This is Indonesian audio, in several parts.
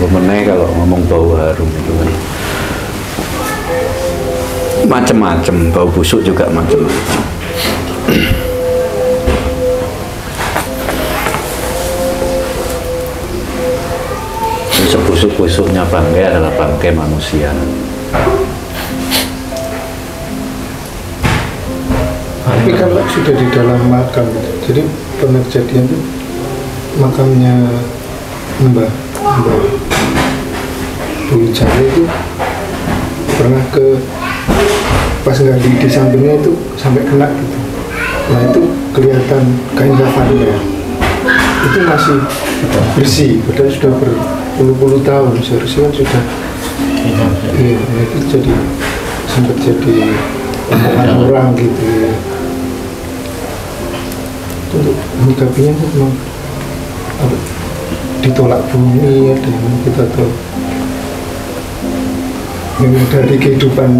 Meneh kalau ngomong bau harum itu kan macem-macem, bau busuk juga macem-macem. Sebusuk-busuknya bangkai adalah bangkai manusia. Tapi kalau sudah di dalam makam, jadi pernah kejadian itu makamnya Mbah Bu Jale itu pernah ke pas gali di sampingnya itu sampai kena gitu. Nah itu kelihatan kain kafannya itu masih bersih, padahal sudah berpuluh-puluh tahun, seharusnya kan sudah iya, itu jadi sempat jadi omongan orang gitu ya. Untuk menyikapinya itu memang ditolak bumi, ada yang kita tahu memang dari kehidupan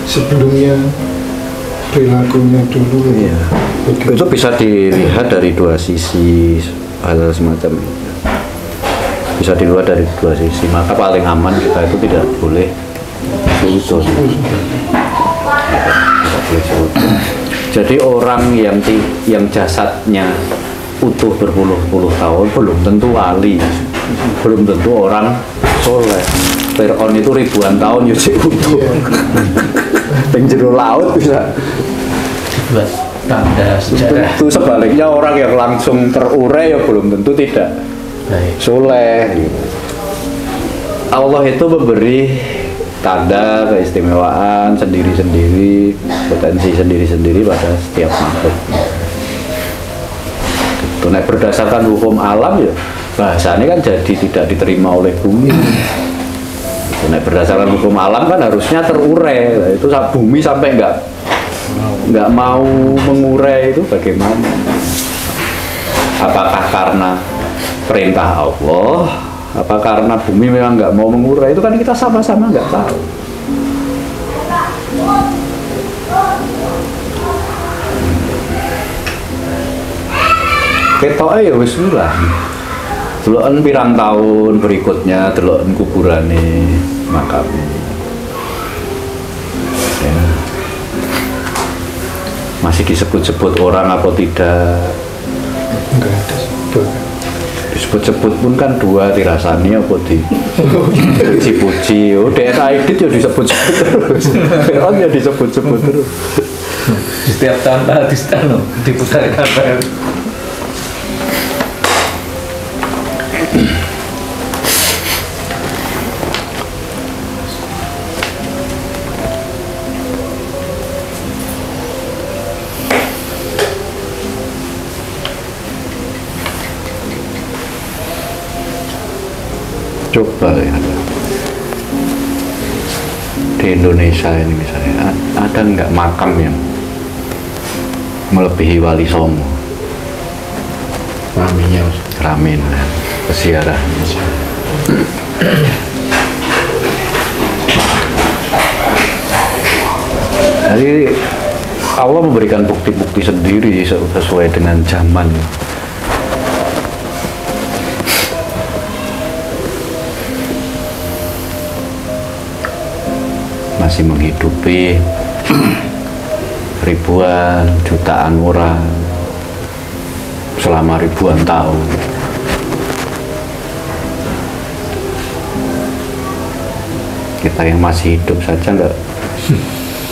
sebelumnya, perilakunya dulu. Iya. Itu bisa dilihat dari dua sisi, hal semacam itu bisa dilihat dari dua sisi. Maka paling aman kita itu tidak boleh suudzon. Jadi orang yang jasadnya utuh berpuluh-puluh tahun belum tentu wali, belum tentu orang soleh. Fir'aun itu ribuan tahun yusik utuh. Penjuru laut bisa buat tanda sejarah. Itu sebaliknya orang yang langsung terurai ya belum tentu tidak soleh. Allah itu memberi tanda keistimewaan sendiri-sendiri, potensi sendiri-sendiri pada setiap makhluk. Itu nek berdasarkan hukum alam ya bahasanya kan jadi tidak diterima oleh bumi. Nek berdasarkan hukum alam kan harusnya terurai. Itu bumi sampai nggak mau mengurai itu bagaimana? Apakah karena perintah Allah? Apa karena bumi memang nggak mau mengurai? Itu kan kita sama-sama nggak tahu. Ketoknya ya wis lah. Deloken pirang tahun berikutnya deloken kuburane makam. Ya. Masih disebut-sebut orang apa tidak? Enggak ada sebut. Disebut-sebut pun kan dua dirasani apa di puji-puji. Oh daerah edit ya disebut-sebut terus. Fir'aun ya disebut-sebut terus. Setiap tahun diputar kabar. Coba ya di Indonesia ini misalnya ada nggak makam yang melebihi Wali Songo? Ramenya Ramin peziarah. Jadi Allah memberikan bukti-bukti sendiri sesuai dengan zaman. Masih menghidupi ribuan, jutaan orang selama ribuan tahun. Kita yang masih hidup saja nggak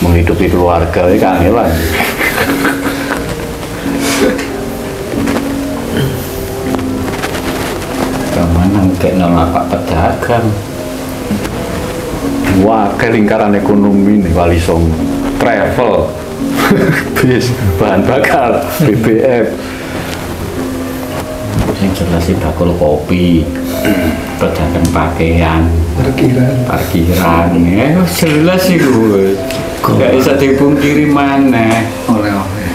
menghidupi keluarga, ini kangelan. Kemana kayak nama Pak Pedagang. Wah, ke lingkaran ekonomi nih Wali Songo, travel, bis, bahan bakar, BBM. Yang jelas sih bakul kopi, pedagang pakaian, parkiran, jelas sih gue. Gak bisa dipungkiri mana. Oleh-oleh.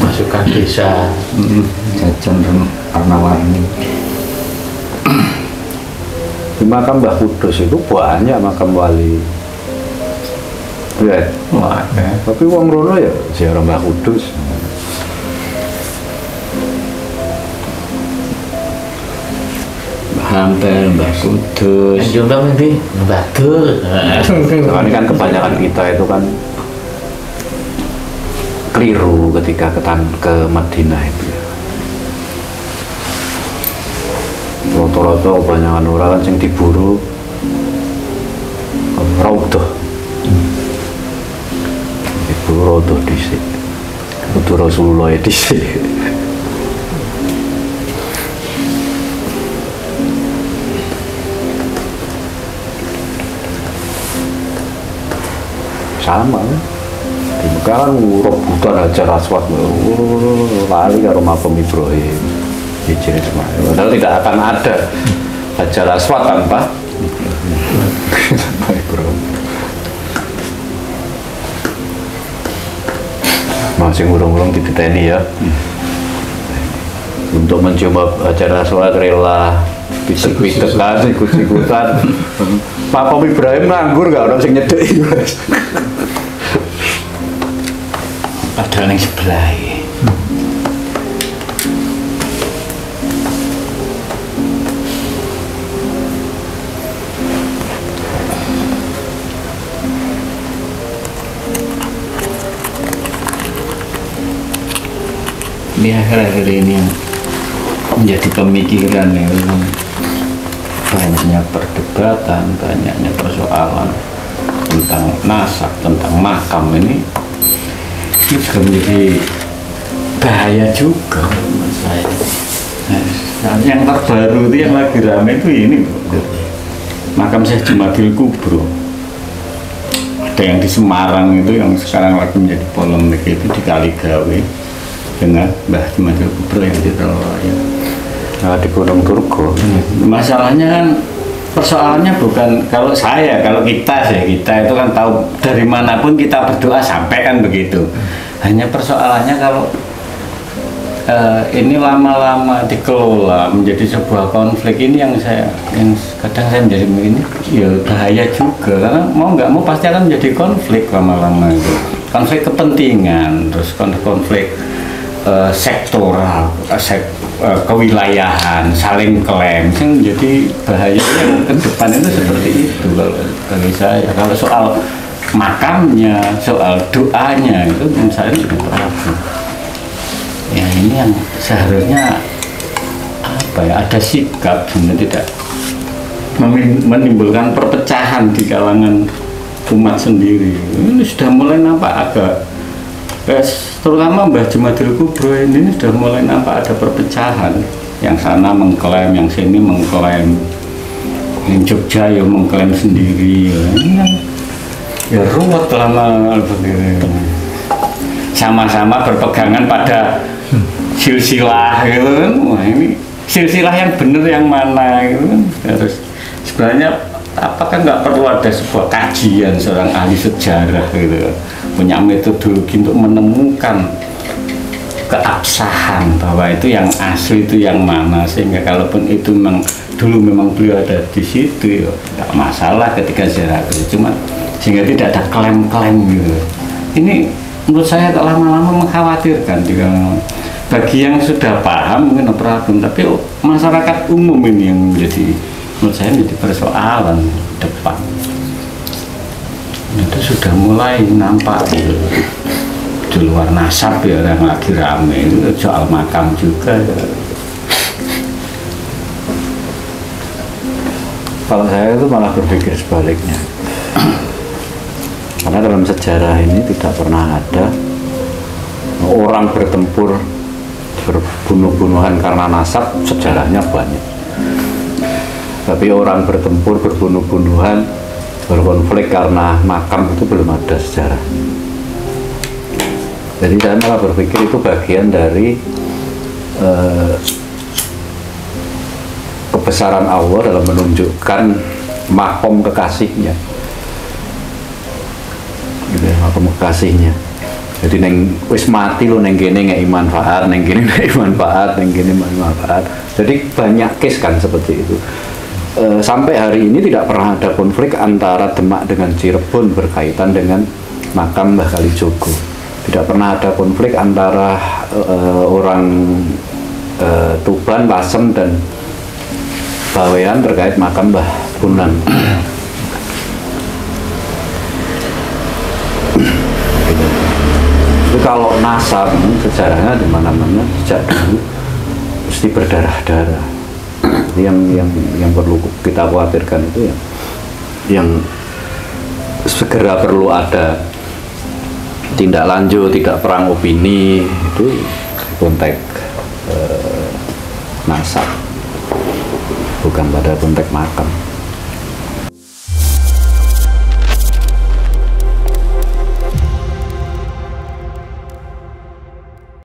Masukan desa, jajan warna-warni. Di makam Mbah Kudus itu banyak makam wali. Ya, tapi wong rono ya ziarah Mbah Kudus. Mbah Kampel, Mbah Kudus. Jombang nanti Batur. Soalnya kan kebanyakan kita itu kan keliru ketika ke Madinah itu ya. Rata-rata kebanyakan orang kan yang diburu Raudhah. Diburu Raudhah dhisik. Kudu Rasulullah ya dhisik. Sama di Mekah kan rebutan Hajar Aswad lari ke rumah Ibrahim Hijri Ismail, padahal tidak akan ada Hajar Aswad tanpa Ibrahim. Masih ngurung-ngurung di TNI ya. Untuk mencoba Hajar Aswad rela pitek-pitekan, ikut-ikutan. Pak Ibrahim nganggur gak orang sing nyedeki, Mas. Padahal yang sebelah ya. Ini akhir-akhir ini yang menjadi pemikiran ya, banyaknya perdebatan, banyaknya persoalan tentang nasab, tentang makam ini juga menjadi bahaya juga menurut saya. Nah, yang terbaru itu yang lagi ramai itu ini makam Syekh Jumadil Kubro. Ada yang di Semarang itu yang sekarang lagi menjadi polemik itu di Kaligawe dengan Mbah Jumadil Kubro yang di Teluraya. Nah, di Gunung Turgo. Masalahnya kan persoalannya bukan kalau kita itu kan tahu dari manapun kita berdoa sampai kan begitu. Hanya persoalannya kalau ini lama-lama dikelola menjadi sebuah konflik, ini yang kadang saya menjadi begini ya bahaya juga, karena mau nggak mau pasti akan menjadi konflik lama-lama itu, konflik kepentingan, terus konflik sektoral, kewilayahan, saling klaim, yang menjadi bahayanya ke depan itu seperti itu kalau bagi saya. Kalau soal makamnya, soal doanya itu menurut saya tidak ragu. Ya ini yang seharusnya apa ya, ada sikap sebenarnya tidak menimbulkan perpecahan di kalangan umat sendiri. Ini sudah mulai nampak agak terutama Mbah Jumadil Kubro ini sudah mulai nampak ada perpecahan. Yang sana mengklaim, yang sini mengklaim, yang Jogja ya mengklaim sendiri. Ya ruwet lama begini. Sama-sama berpegangan pada silsilah gitu kan. Wah, ini silsilah yang benar yang mana gitu kan. Harus sebenarnya apakah nggak perlu ada sebuah kajian seorang ahli sejarah gitu, punya metodologi untuk menemukan keabsahan bahwa itu yang asli itu yang mana, sehingga kalaupun itu memang beliau ada di situ ya nggak masalah ketika sejarah itu, cuma sehingga tidak ada klaim-klaim gitu. Ini menurut saya lama-lama mengkhawatirkan juga bagi yang sudah paham mungkin problem, tapi masyarakat umum ini yang menjadi menurut saya menjadi persoalan depan. Itu sudah mulai nampak di luar nasab ya, yang lagi rame itu soal makam juga ya. Kalau saya itu malah berpikir sebaliknya. Karena dalam sejarah ini tidak pernah ada orang bertempur berbunuh-bunuhan karena nasab, sejarahnya banyak. Tapi orang bertempur berbunuh-bunuhan berkonflik karena makam itu belum ada sejarah. Jadi saya malah berpikir itu bagian dari kebesaran Allah dalam menunjukkan makom kekasihnya. Gitu ya, makom kekasihnya. Jadi neng wis mati lo neng gini ngei manfaat, neng gini ngei manfaat, neng gini manfaat. Jadi banyak case kan seperti itu. Sampai hari ini tidak pernah ada konflik antara Demak dengan Cirebon berkaitan dengan makam Mbah Kalijogo. Tidak pernah ada konflik antara orang Tuban, Lasem dan bawean terkait makam Mbah Punan. Itu kalau nasab sejarahnya di mana-mana sejak dulu mesti berdarah-darah. Yang perlu kita khawatirkan itu yang segera perlu ada tindak lanjut, tidak perang opini itu konteks nasab, bukan pada konteks makam.